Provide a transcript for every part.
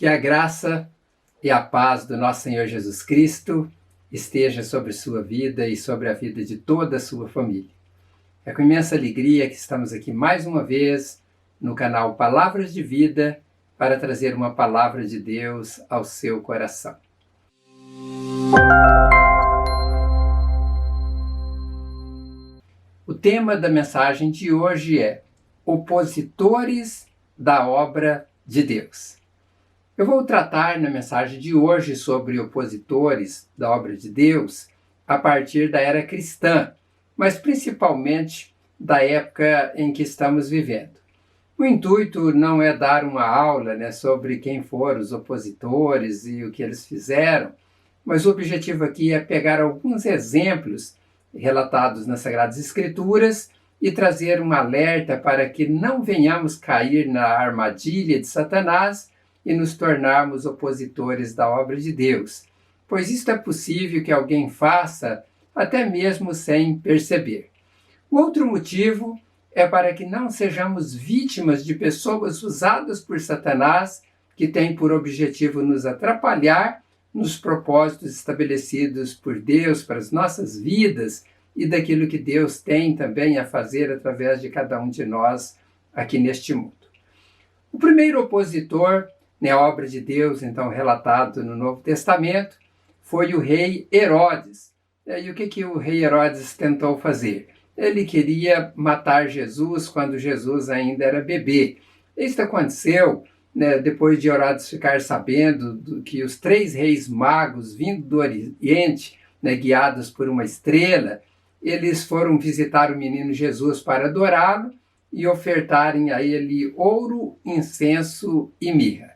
Que a graça e a paz do nosso Senhor Jesus Cristo esteja sobre sua vida e sobre a vida de toda a sua família. É com imensa alegria que estamos aqui mais uma vez no canal Palavras de Vida para trazer uma palavra de Deus ao seu coração. O tema da mensagem de hoje é Opositores da Obra de Deus. Eu vou tratar na mensagem de hoje sobre opositores da obra de Deus a partir da era cristã, mas principalmente da época em que estamos vivendo. O intuito não é dar uma aula sobre quem foram os opositores e o que eles fizeram, mas o objetivo aqui é pegar alguns exemplos relatados nas Sagradas Escrituras e trazer um alerta para que não venhamos cair na armadilha de Satanás e nos tornarmos opositores da obra de Deus, pois isto é possível que alguém faça até mesmo sem perceber. O outro motivo é para que não sejamos vítimas de pessoas usadas por Satanás que têm por objetivo nos atrapalhar nos propósitos estabelecidos por Deus para as nossas vidas e daquilo que Deus tem também a fazer através de cada um de nós aqui neste mundo. O primeiro opositor na obra de Deus, então, relatado no Novo Testamento, foi o rei Herodes. E o que o rei Herodes tentou fazer? Ele queria matar Jesus quando Jesus ainda era bebê. Isso aconteceu depois de Herodes ficar sabendo que os 3 reis magos vindo do Oriente, guiados por uma estrela, eles foram visitar o menino Jesus para adorá-lo e ofertarem a ele ouro, incenso e mirra.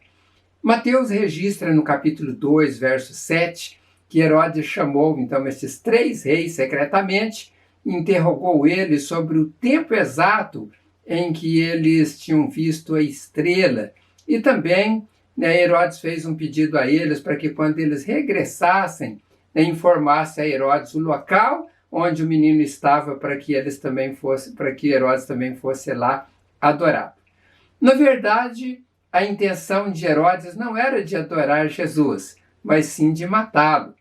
Mateus registra no capítulo 2, verso 7, que Herodes chamou então esses 3 reis secretamente e interrogou eles sobre o tempo exato em que eles tinham visto a estrela. E também Herodes fez um pedido a eles para que quando eles regressassem, informasse a Herodes o local onde o menino estava para que Herodes também fosse lá adorá-lo. Na verdade, a intenção de Herodes não era de adorar Jesus, mas sim de matá-lo.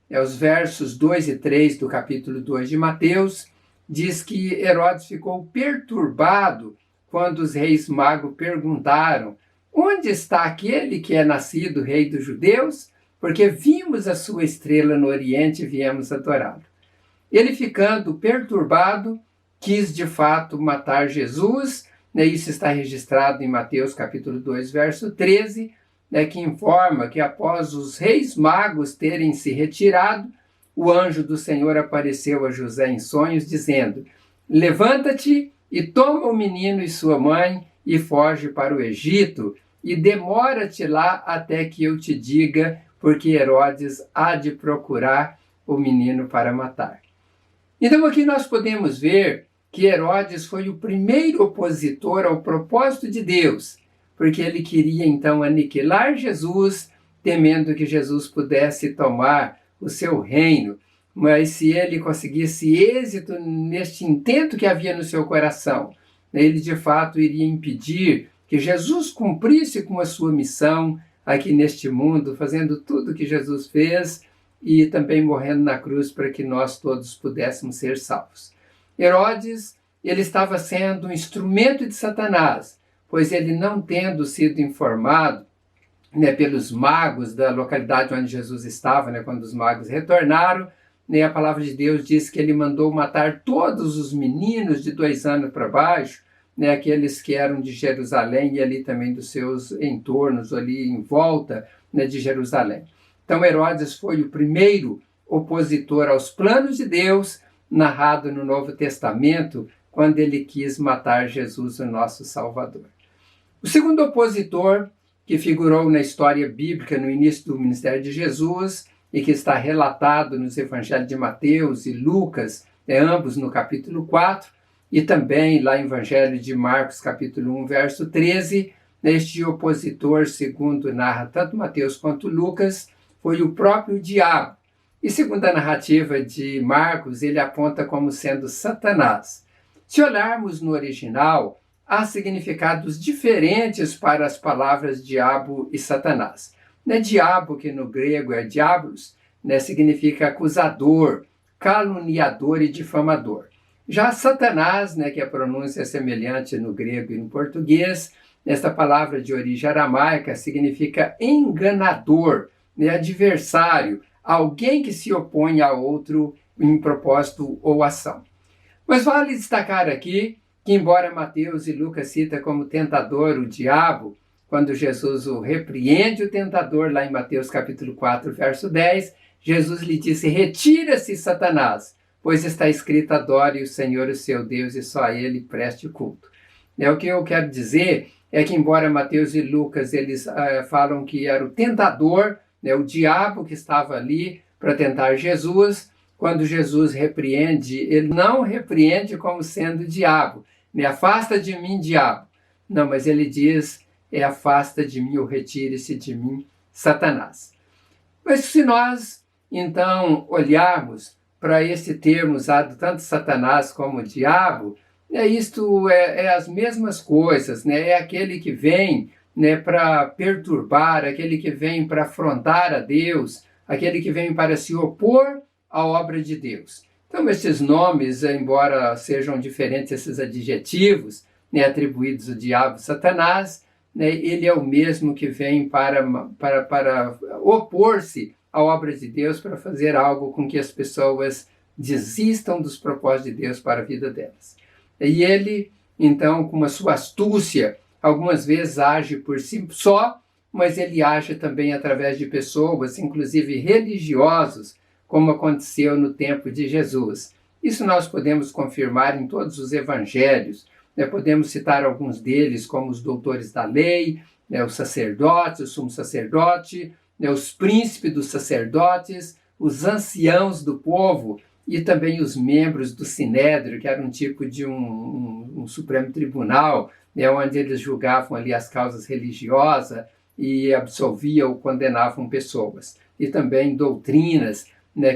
Os versos 2 e 3 do capítulo 2 de Mateus diz que Herodes ficou perturbado quando os reis magos perguntaram: onde está aquele que é nascido rei dos judeus? Porque vimos a sua estrela no Oriente e viemos adorá-lo. Ele, ficando perturbado, quis de fato matar Jesus. Isso está registrado em Mateus capítulo 2, verso 13, que informa que após os reis magos terem se retirado, o anjo do Senhor apareceu a José em sonhos, dizendo: levanta-te e toma o menino e sua mãe e foge para o Egito, e demora-te lá até que eu te diga, porque Herodes há de procurar o menino para matar. Então aqui nós podemos ver que Herodes foi o primeiro opositor ao propósito de Deus, porque ele queria então aniquilar Jesus, temendo que Jesus pudesse tomar o seu reino. Mas se ele conseguisse êxito neste intento que havia no seu coração, ele de fato iria impedir que Jesus cumprisse com a sua missão aqui neste mundo, fazendo tudo o que Jesus fez e também morrendo na cruz para que nós todos pudéssemos ser salvos. Herodes, ele estava sendo um instrumento de Satanás, pois ele, não tendo sido informado pelos magos da localidade onde Jesus estava, quando os magos retornaram, a palavra de Deus diz que ele mandou matar todos os meninos de 2 anos para baixo, aqueles que eram de Jerusalém e ali também dos seus entornos, ali em volta de Jerusalém. Então Herodes foi o primeiro opositor aos planos de Deus, narrado no Novo Testamento, quando ele quis matar Jesus, o nosso Salvador. O segundo opositor, que figurou na história bíblica no início do ministério de Jesus e que está relatado nos evangelhos de Mateus e Lucas, ambos no capítulo 4, e também lá no evangelho de Marcos, capítulo 1, verso 13, este opositor, segundo narra tanto Mateus quanto Lucas, foi o próprio diabo. E segundo a narrativa de Marcos, ele aponta como sendo Satanás. Se olharmos no original, há significados diferentes para as palavras diabo e Satanás. Diabo, que no grego é diablos, significa acusador, caluniador e difamador. Já Satanás, que a pronúncia é semelhante no grego e no português, esta palavra de origem aramaica significa enganador, adversário, alguém que se opõe a outro em propósito ou ação. Mas vale destacar aqui que, embora Mateus e Lucas citam como tentador o diabo, quando Jesus o repreende o tentador, lá em Mateus capítulo 4, verso 10, Jesus lhe disse: retira-se, Satanás, pois está escrito: adore o Senhor, o seu Deus, e só a ele preste culto. O que eu quero dizer é que, embora Mateus e Lucas eles falam que era o tentador, o diabo que estava ali para tentar Jesus, quando Jesus repreende, ele não repreende como sendo diabo. Afasta de mim, diabo. Não, mas ele diz: afasta de mim ou retire-se de mim, Satanás. Mas se nós, então, olharmos para esse termo usado tanto Satanás como diabo, isto é as mesmas coisas, é aquele que vem para perturbar, aquele que vem para afrontar a Deus, aquele que vem para se opor à obra de Deus. Então, esses nomes, embora sejam diferentes, esses adjetivos atribuídos ao diabo e Satanás, ele é o mesmo que vem para opor-se à obra de Deus, para fazer algo com que as pessoas desistam dos propósitos de Deus para a vida delas. E ele, então, com a sua astúcia, algumas vezes age por si só, mas ele age também através de pessoas, inclusive religiosos, como aconteceu no tempo de Jesus. Isso nós podemos confirmar em todos os evangelhos. Podemos citar alguns deles, como os doutores da lei, os sacerdotes, o sumo sacerdote, os príncipes dos sacerdotes, os anciãos do povo e também os membros do Sinédrio, que era um tipo de um Supremo Tribunal, onde eles julgavam ali as causas religiosas e absolviam ou condenavam pessoas. E também doutrinas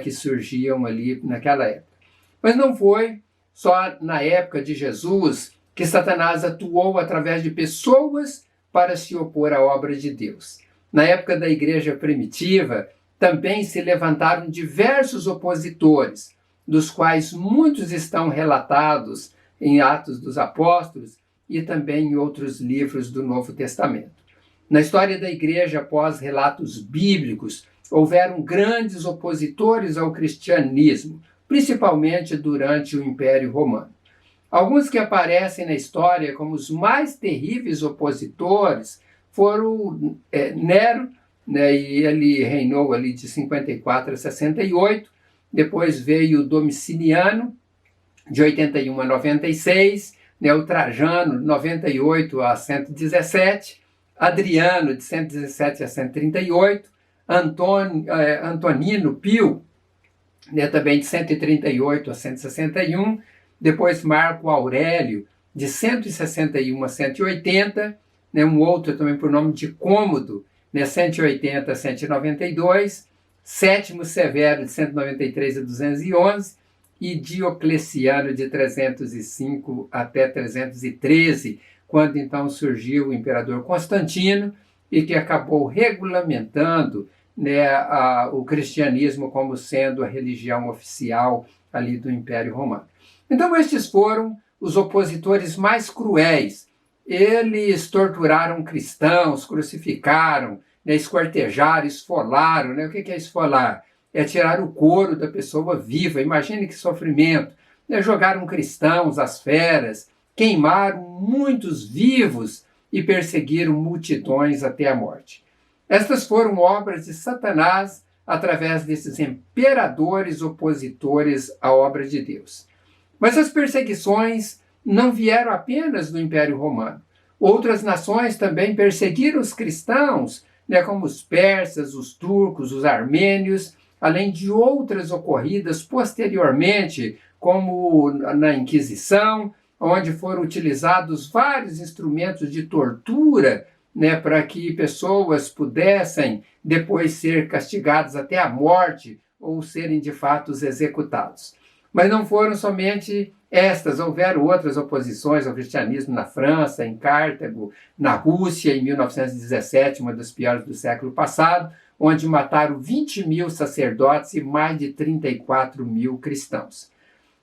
que surgiam ali naquela época. Mas não foi só na época de Jesus que Satanás atuou através de pessoas para se opor à obra de Deus. Na época da igreja primitiva, também se levantaram diversos opositores, dos quais muitos estão relatados em Atos dos Apóstolos e também em outros livros do Novo Testamento. Na história da igreja, após relatos bíblicos, houveram grandes opositores ao cristianismo, principalmente durante o Império Romano. Alguns que aparecem na história como os mais terríveis opositores foram Nero, e ele reinou ali de 54 a 68, depois veio Domiciano, de 81 a 96, o Trajano, de 98 a 117, Adriano, de 117 a 138, Antonino Pio, também de 138 a 161, depois Marco Aurélio, de 161 a 180, um outro também por nome de Cômodo, 180 a 192, Sétimo Severo, de 193 a 211, e Diocleciano, de 305 até 313, quando então surgiu o imperador Constantino, e que acabou regulamentando o cristianismo como sendo a religião oficial ali do Império Romano. Então, estes foram os opositores mais cruéis. Eles torturaram cristãos, crucificaram, esquartejaram, esfolaram. O que é esfolar? É tirar o couro da pessoa viva. Imagine que sofrimento. Jogaram cristãos às feras, queimaram muitos vivos e perseguiram multidões até a morte. Estas foram obras de Satanás através desses imperadores opositores à obra de Deus. Mas as perseguições não vieram apenas do Império Romano. Outras nações também perseguiram os cristãos, como os persas, os turcos, os armênios, além de outras ocorridas posteriormente, como na Inquisição, onde foram utilizados vários instrumentos de tortura, para que pessoas pudessem depois ser castigadas até a morte ou serem de fato executados. Mas não foram somente estas, houveram outras oposições ao cristianismo na França, em Cartago, na Rússia, em 1917, uma das piores do século passado, onde mataram 20 mil sacerdotes e mais de 34 mil cristãos.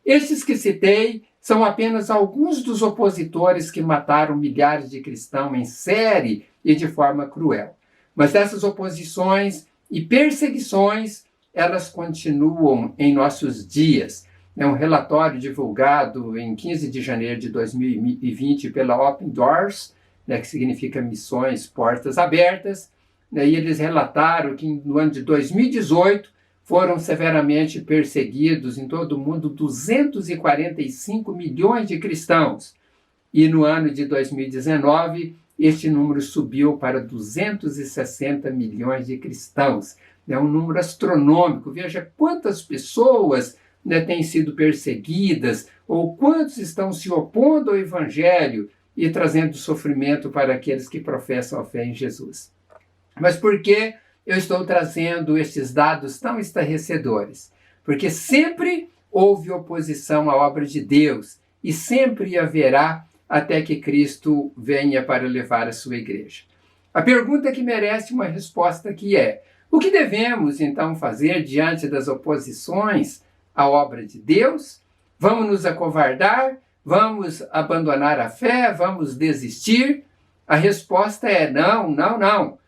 Estes que citei são apenas alguns dos opositores que mataram milhares de cristãos em série e de forma cruel. Mas essas oposições e perseguições, elas continuam em nossos dias. É um relatório divulgado em 15 de janeiro de 2020 pela Open Doors, que significa Missões Portas Abertas, e eles relataram que no ano de 2018 foram severamente perseguidos em todo o mundo 245 milhões de cristãos. E no ano de 2019, este número subiu para 260 milhões de cristãos. É um número astronômico. Veja quantas pessoas têm sido perseguidas, ou quantos estão se opondo ao Evangelho e trazendo sofrimento para aqueles que professam a fé em Jesus. Mas por que eu estou trazendo estes dados tão estarrecedores? Porque sempre houve oposição à obra de Deus e sempre haverá até que Cristo venha para levar a sua igreja. A pergunta que merece uma resposta aqui é: o que devemos então fazer diante das oposições à obra de Deus? Vamos nos acovardar? Vamos abandonar a fé? Vamos desistir? A resposta é não, não, não.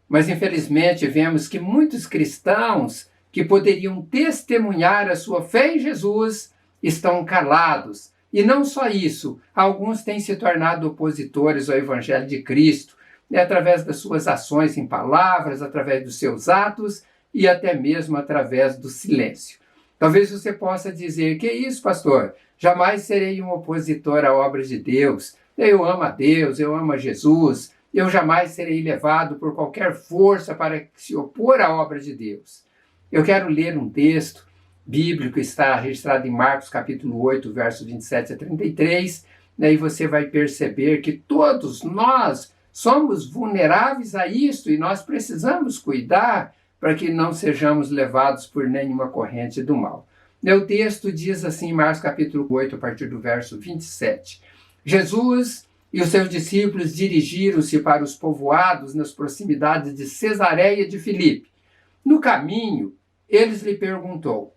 Mas, infelizmente, vemos que muitos cristãos que poderiam testemunhar a sua fé em Jesus estão calados. E não só isso, alguns têm se tornado opositores ao Evangelho de Cristo, através das suas ações em palavras, através dos seus atos e até mesmo através do silêncio. Talvez você possa dizer: que isso, pastor? Jamais serei um opositor à obra de Deus. Eu amo a Deus, eu amo a Jesus. Eu jamais serei levado por qualquer força para se opor à obra de Deus. Eu quero ler um texto bíblico que está registrado em Marcos capítulo 8, versos 27 a 33, e você vai perceber que todos nós somos vulneráveis a isto e nós precisamos cuidar para que não sejamos levados por nenhuma corrente do mal. O texto diz assim, em Marcos capítulo 8, a partir do verso 27. Jesus e os seus discípulos dirigiram-se para os povoados nas proximidades de Cesareia de Filipe. No caminho, eles lhe perguntou: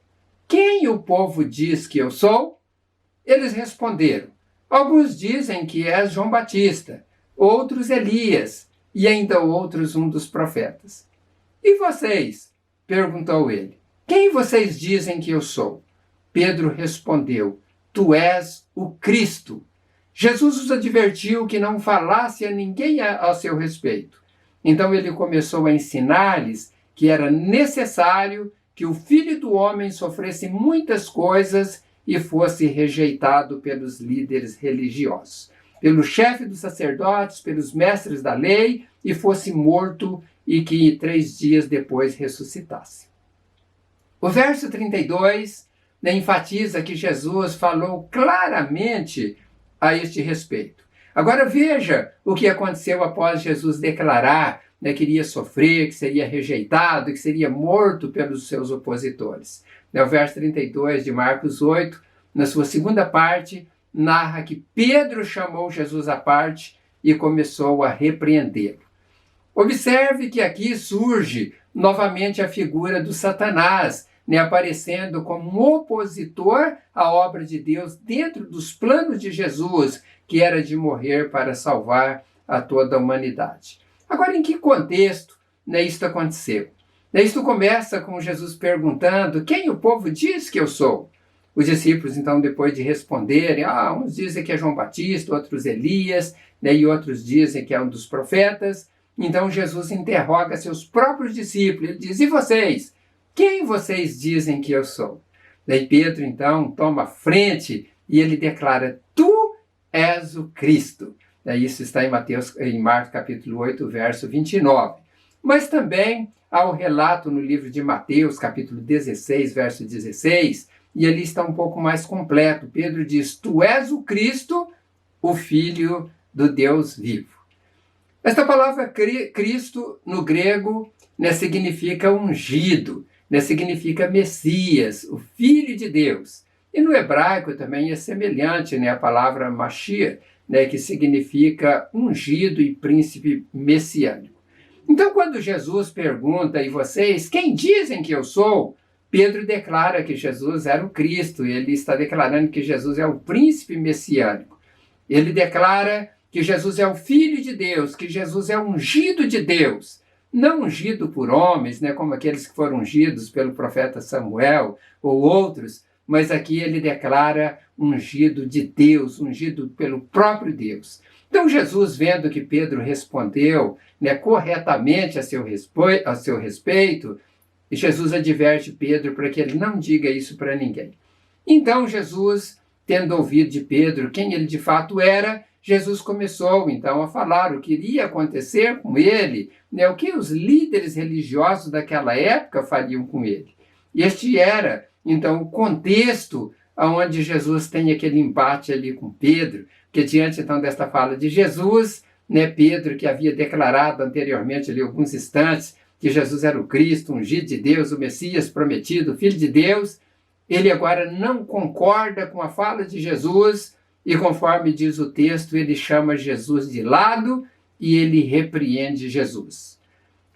quem o povo diz que eu sou? Eles responderam: alguns dizem que és João Batista, outros Elias, e ainda outros um dos profetas. E vocês? Perguntou ele. Quem vocês dizem que eu sou? Pedro respondeu: tu és o Cristo. Jesus os advertiu que não falasse a ninguém a seu respeito. Então ele começou a ensinar-lhes que era necessário que o Filho do Homem sofresse muitas coisas e fosse rejeitado pelos líderes religiosos, pelo chefe dos sacerdotes, pelos mestres da lei, e fosse morto e que 3 dias depois ressuscitasse. O verso 32 enfatiza que Jesus falou claramente a este respeito. Agora veja o que aconteceu após Jesus declarar que iria sofrer, que seria rejeitado, que seria morto pelos seus opositores. O verso 32 de Marcos 8, na sua segunda parte, narra que Pedro chamou Jesus à parte e começou a repreendê-lo. Observe que aqui surge novamente a figura do Satanás, aparecendo como um opositor à obra de Deus dentro dos planos de Jesus, que era de morrer para salvar a toda a humanidade. Agora, em que contexto isso aconteceu? Isto começa com Jesus perguntando: quem o povo diz que eu sou? Os discípulos, então, depois de responderem, uns dizem que é João Batista, outros Elias, e outros dizem que é um dos profetas. Então Jesus interroga seus próprios discípulos. Ele diz: e vocês? Quem vocês dizem que eu sou? Daí Pedro, então, toma frente e ele declara: tu és o Cristo. Isso está em Marcos capítulo 8, verso 29. Mas também há o relato no livro de Mateus, capítulo 16, verso 16, e ali está um pouco mais completo. Pedro diz: tu és o Cristo, o Filho do Deus vivo. Esta palavra Cristo, no grego, significa ungido, significa Messias, o Filho de Deus. E no hebraico também é semelhante, né, a palavra Mashiach, né, que significa ungido e príncipe messiânico. Então, quando Jesus pergunta, e vocês, quem dizem que eu sou? Pedro declara que Jesus era o Cristo, ele está declarando que Jesus é o príncipe messiânico. Ele declara que Jesus é o Filho de Deus, que Jesus é ungido de Deus, não ungido por homens, né, como aqueles que foram ungidos pelo profeta Samuel ou outros, mas aqui ele declara ungido de Deus, ungido pelo próprio Deus. Então Jesus, vendo que Pedro respondeu, né, corretamente a seu respeito, Jesus adverte Pedro para que ele não diga isso para ninguém. Então Jesus, tendo ouvido de Pedro quem ele de fato era, Jesus começou então a falar o que iria acontecer com ele, né, o que os líderes religiosos daquela época fariam com ele. Este era então o contexto onde Jesus tem aquele embate ali com Pedro, que diante então desta fala de Jesus, né, Pedro, que havia declarado anteriormente ali alguns instantes que Jesus era o Cristo, ungido de Deus, o Messias prometido, Filho de Deus, ele agora não concorda com a fala de Jesus e, conforme diz o texto, ele chama Jesus de lado e ele repreende Jesus.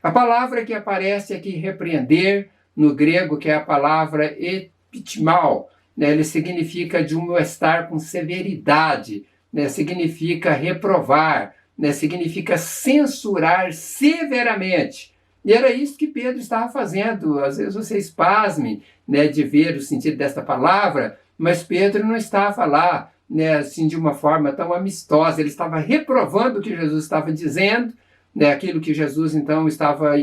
A palavra que aparece aqui, repreender, no grego, que é a palavra epitmal, né, ele significa admoestar com severidade, né, significa reprovar, né, significa censurar severamente. E era isso que Pedro estava fazendo. Às vezes vocês pasmem, né, de ver o sentido desta palavra, mas Pedro não estava lá, né, assim, de uma forma tão amistosa. Ele estava reprovando o que Jesus estava dizendo, né, aquilo que Jesus então estava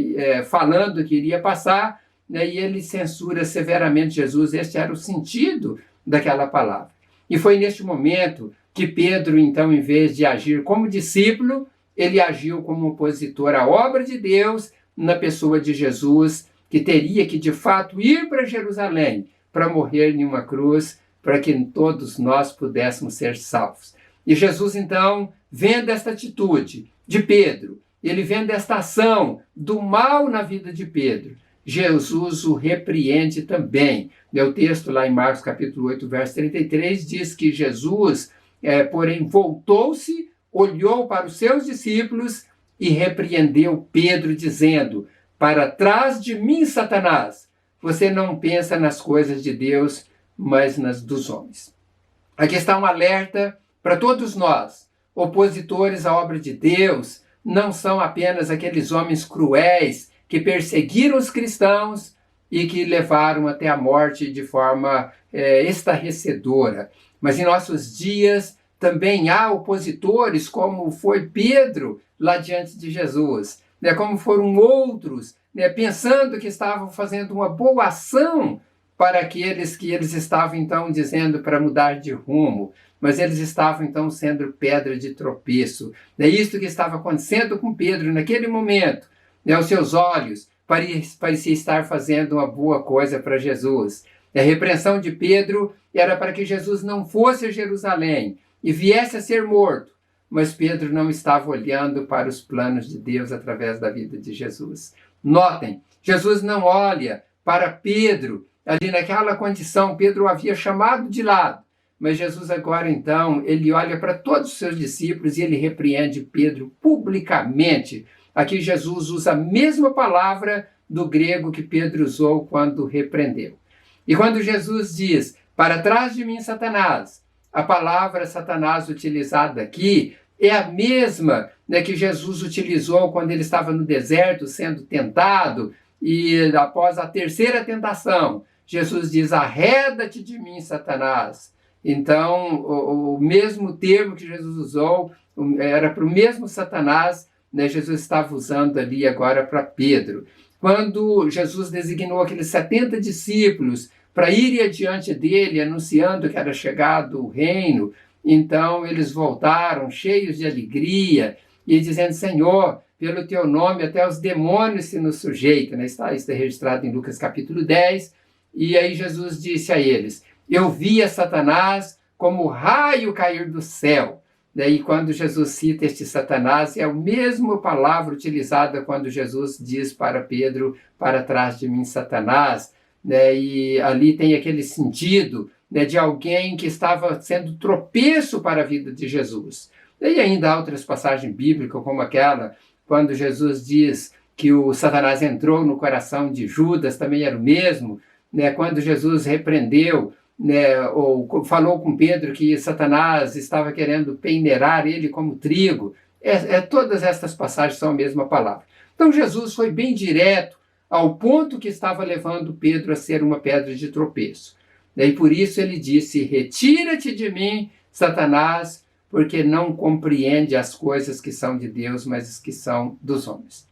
falando que iria passar, né, e ele censura severamente Jesus. Este era o sentido daquela palavra. E foi neste momento que Pedro, então, em vez de agir como discípulo, ele agiu como opositor à obra de Deus, na pessoa de Jesus, que teria que, de fato, ir para Jerusalém para morrer em uma cruz, para que todos nós pudéssemos ser salvos. E Jesus, então, vendo esta atitude de Pedro, ele vendo esta ação do mal na vida de Pedro, Jesus o repreende também. O texto lá em Marcos capítulo 8, verso 33, diz que Jesus, porém, voltou-se, olhou para os seus discípulos e repreendeu Pedro, dizendo: para trás de mim, Satanás, você não pensa nas coisas de Deus, mas nas dos homens. Aqui está um alerta para todos nós. Opositores à obra de Deus não são apenas aqueles homens cruéis que perseguiram os cristãos e que levaram até a morte de forma estarrecedora. Mas em nossos dias também há opositores, como foi Pedro lá diante de Jesus, né, como foram outros, né, pensando que estavam fazendo uma boa ação para aqueles que eles estavam então dizendo para mudar de rumo, mas eles estavam então sendo pedra de tropeço. É isso que estava acontecendo com Pedro naquele momento. Né, os seus olhos pareciam estar fazendo uma boa coisa para Jesus. A repreensão de Pedro era para que Jesus não fosse a Jerusalém e viesse a ser morto. Mas Pedro não estava olhando para os planos de Deus através da vida de Jesus. Notem, Jesus não olha para Pedro, ali naquela condição, Pedro o havia chamado de lado. Mas Jesus agora, então, ele olha para todos os seus discípulos e ele repreende Pedro publicamente. Aqui Jesus usa a mesma palavra do grego que Pedro usou quando repreendeu. E quando Jesus diz, para trás de mim, Satanás, a palavra Satanás utilizada aqui é a mesma, né, que Jesus utilizou quando ele estava no deserto sendo tentado e após a terceira tentação, Jesus diz, arreda-te de mim, Satanás. Então, o mesmo termo que Jesus usou era para o mesmo Satanás, né, Jesus estava usando ali agora para Pedro. Quando Jesus designou aqueles 70 discípulos para irem adiante dele, anunciando que era chegado o reino, então eles voltaram cheios de alegria e dizendo, Senhor, pelo teu nome até os demônios se nos sujeitam. Né? Isso é registrado em Lucas capítulo 10. E aí Jesus disse a eles, eu via Satanás como raio cair do céu. E quando Jesus cita este Satanás, é a mesma palavra utilizada quando Jesus diz para Pedro, para trás de mim, Satanás. E ali tem aquele sentido né, de alguém que estava sendo tropeço para a vida de Jesus. E ainda há outras passagens bíblicas, como aquela, quando Jesus diz que o Satanás entrou no coração de Judas, também era o mesmo, né, quando Jesus repreendeu, né, ou falou com Pedro que Satanás estava querendo peneirar ele como trigo. Todas estas passagens são a mesma palavra. Então Jesus foi bem direto ao ponto que estava levando Pedro a ser uma pedra de tropeço. E por isso ele disse: retira-te de mim, Satanás, porque não compreende as coisas que são de Deus, mas as que são dos homens.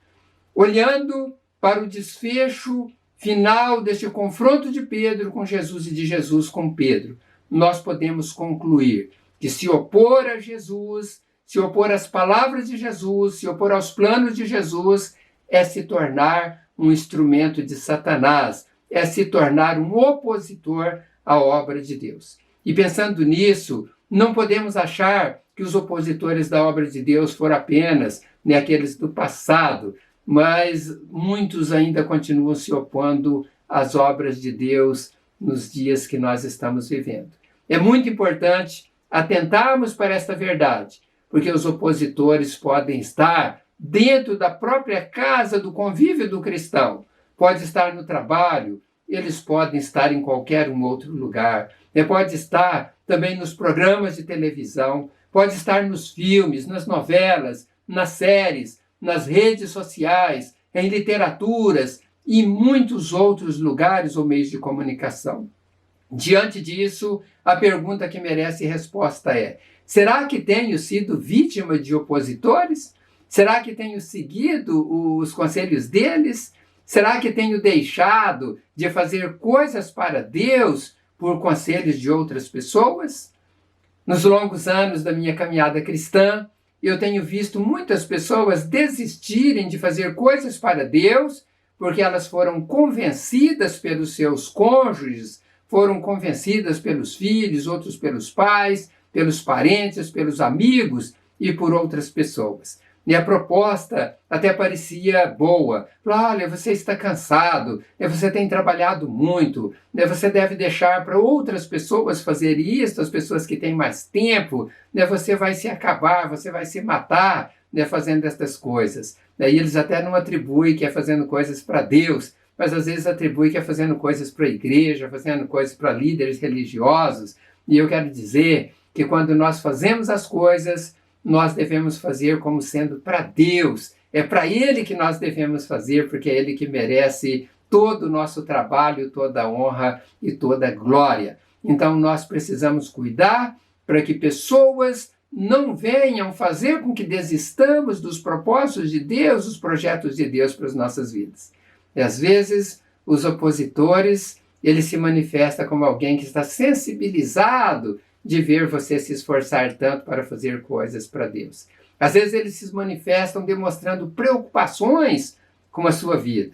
Olhando para o desfecho final deste confronto de Pedro com Jesus e de Jesus com Pedro, nós podemos concluir que se opor a Jesus, se opor às palavras de Jesus, se opor aos planos de Jesus, é se tornar um instrumento de Satanás, é se tornar um opositor à obra de Deus. E pensando nisso, não podemos achar que os opositores da obra de Deus foram apenas aqueles do passado, mas muitos ainda continuam se opondo às obras de Deus nos dias que nós estamos vivendo. É muito importante atentarmos para esta verdade, porque os opositores podem estar dentro da própria casa, do convívio do cristão, pode estar no trabalho, eles podem estar em qualquer outro lugar, pode estar também nos programas de televisão, pode estar nos filmes, nas novelas, nas séries, nas redes sociais, em literaturas e muitos outros lugares ou meios de comunicação. Diante disso, a pergunta que merece resposta é: será que tenho sido vítima de opositores? Será que tenho seguido os conselhos deles? Será que tenho deixado de fazer coisas para Deus por conselhos de outras pessoas? Nos longos anos da minha caminhada cristã, eu tenho visto muitas pessoas desistirem de fazer coisas para Deus porque elas foram convencidas pelos seus cônjuges, foram convencidas pelos filhos, outros pelos pais, pelos parentes, pelos amigos e por outras pessoas. E a proposta até parecia boa. Olha, você está cansado, você tem trabalhado muito, você deve deixar para outras pessoas fazer isso, as pessoas que têm mais tempo, você vai se acabar, você vai se matar fazendo estas coisas. E eles até não atribuem que é fazendo coisas para Deus, mas às vezes atribuem que é fazendo coisas para a igreja, fazendo coisas para líderes religiosos. E eu quero dizer que quando nós fazemos as coisas, nós devemos fazer como sendo para Deus. É para Ele que nós devemos fazer, porque é Ele que merece todo o nosso trabalho, toda a honra e toda a glória. Então nós precisamos cuidar para que pessoas não venham fazer com que desistamos dos propósitos de Deus, dos projetos de Deus para as nossas vidas. E às vezes os opositores, ele se manifesta como alguém que está sensibilizado de ver você se esforçar tanto para fazer coisas para Deus. Às vezes eles se manifestam demonstrando preocupações com a sua vida.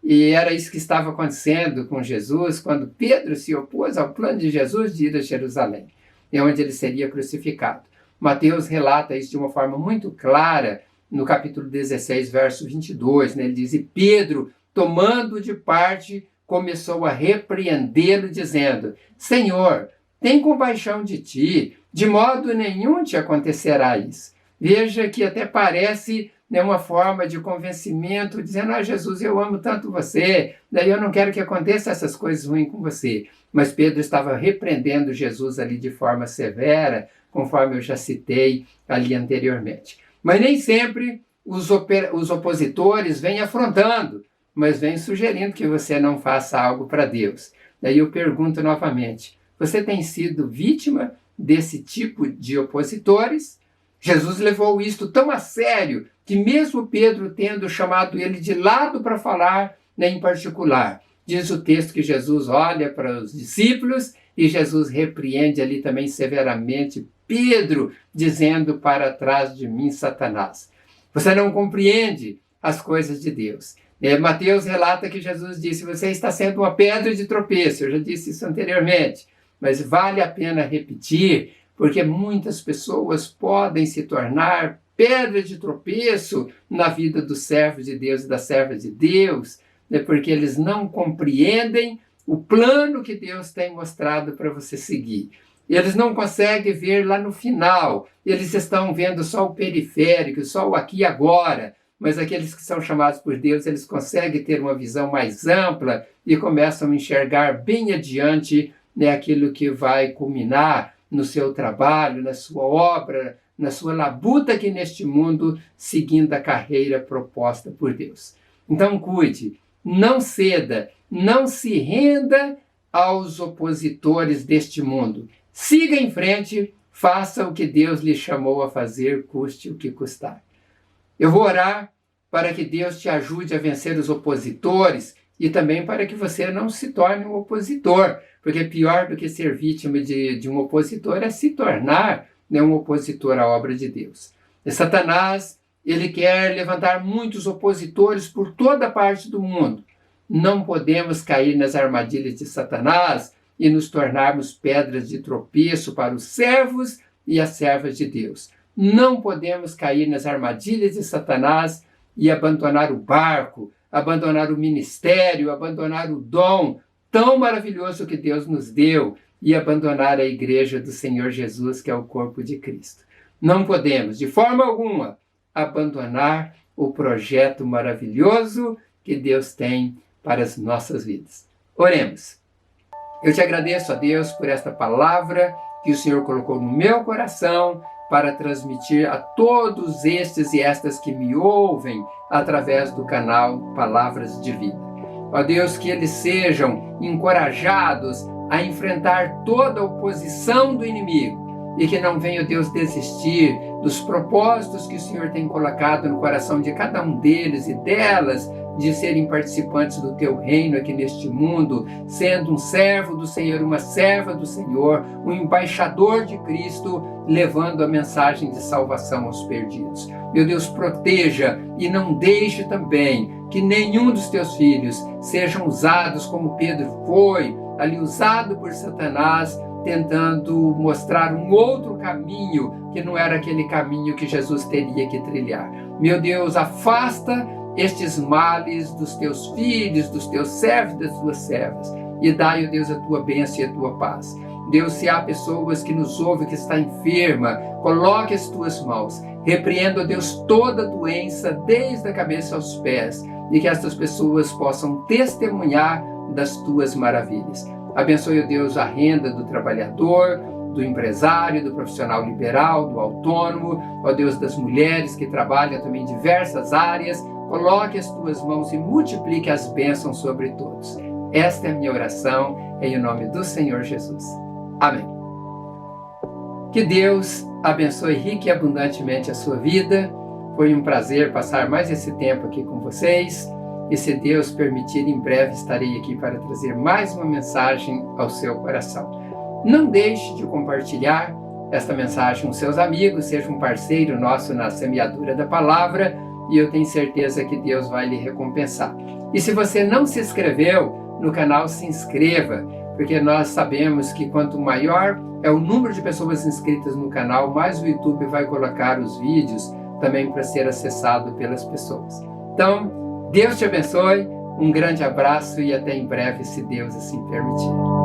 E era isso que estava acontecendo com Jesus quando Pedro se opôs ao plano de Jesus de ir a Jerusalém, onde ele seria crucificado. Mateus relata isso de uma forma muito clara no capítulo 16, verso 22. Ele diz: e Pedro, tomando-o de parte, começou a repreendê-lo, dizendo: Senhor, tem compaixão de ti, de modo nenhum te acontecerá isso. Veja que até parece uma forma de convencimento, dizendo: Jesus, eu amo tanto você, daí eu não quero que aconteça essas coisas ruins com você. Mas Pedro estava repreendendo Jesus ali de forma severa, conforme eu já citei ali anteriormente. Mas nem sempre os opositores vêm afrontando, mas vêm sugerindo que você não faça algo para Deus. Daí eu pergunto novamente: você tem sido vítima desse tipo de opositores? Jesus levou isto tão a sério que mesmo Pedro tendo chamado ele de lado para falar, em particular, diz o texto que Jesus olha para os discípulos e Jesus repreende ali também severamente Pedro, dizendo: para trás de mim, Satanás. Você não compreende as coisas de Deus. Mateus relata que Jesus disse: você está sendo uma pedra de tropeço. Eu já disse isso anteriormente. Mas vale a pena repetir, porque muitas pessoas podem se tornar pedra de tropeço na vida dos servos de Deus e das servas de Deus, porque eles não compreendem o plano que Deus tem mostrado para você seguir. Eles não conseguem ver lá no final, eles estão vendo só o periférico, só o aqui e agora, mas aqueles que são chamados por Deus, eles conseguem ter uma visão mais ampla e começam a enxergar bem adiante, né, aquilo que vai culminar no seu trabalho, na sua obra, na sua labuta aqui neste mundo, seguindo a carreira proposta por Deus. Então cuide, não ceda, não se renda aos opositores deste mundo. Siga em frente, faça o que Deus lhe chamou a fazer, custe o que custar. Eu vou orar para que Deus te ajude a vencer os opositores e também para que você não se torne um opositor, porque pior do que ser vítima de um opositor é se tornar, né, um opositor à obra de Deus. E Satanás, ele quer levantar muitos opositores por toda parte do mundo. Não podemos cair nas armadilhas de Satanás e nos tornarmos pedras de tropeço para os servos e as servas de Deus. Não podemos cair nas armadilhas de Satanás e abandonar o barco, abandonar o ministério, abandonar o dom tão maravilhoso que Deus nos deu e abandonar a igreja do Senhor Jesus, que é o corpo de Cristo. Não podemos, de forma alguma, abandonar o projeto maravilhoso que Deus tem para as nossas vidas. Oremos. Eu te agradeço, a Deus, por esta palavra que o Senhor colocou no meu coração para transmitir a todos estes e estas que me ouvem através do canal Palavras de Vida. Ó Deus, que eles sejam encorajados a enfrentar toda a oposição do inimigo e que não venha, Deus, desistir dos propósitos que o Senhor tem colocado no coração de cada um deles e delas, de serem participantes do teu reino aqui neste mundo, sendo um servo do Senhor, uma serva do Senhor, um embaixador de Cristo, levando a mensagem de salvação aos perdidos. Meu Deus, proteja e não deixe também que nenhum dos teus filhos sejam usados como Pedro foi, ali usado por Satanás, tentando mostrar um outro caminho que não era aquele caminho que Jesus teria que trilhar. Meu Deus, afasta estes males dos teus filhos, dos teus servos, das tuas servas, e dai, ó Deus, a tua bênção e a tua paz. Deus, se há pessoas que nos ouvem, que está enferma, coloque as tuas mãos, repreenda, ó Deus, toda doença, desde a cabeça aos pés, e que estas pessoas possam testemunhar das tuas maravilhas. Abençoe, ó Deus, a renda do trabalhador, do empresário, do profissional liberal, do autônomo, ó Deus, das mulheres que trabalham também em diversas áreas. Coloque as tuas mãos e multiplique as bênçãos sobre todos. Esta é a minha oração, em nome do Senhor Jesus. Amém. Que Deus abençoe rica e abundantemente a sua vida. Foi um prazer passar mais esse tempo aqui com vocês. E se Deus permitir, em breve estarei aqui para trazer mais uma mensagem ao seu coração. Não deixe de compartilhar esta mensagem com seus amigos, seja um parceiro nosso na semeadura da palavra, e eu tenho certeza que Deus vai lhe recompensar. E se você não se inscreveu no canal, se inscreva, porque nós sabemos que quanto maior é o número de pessoas inscritas no canal, mais o YouTube vai colocar os vídeos também para ser acessado pelas pessoas. Então, Deus te abençoe, um grande abraço e até em breve, se Deus assim permitir.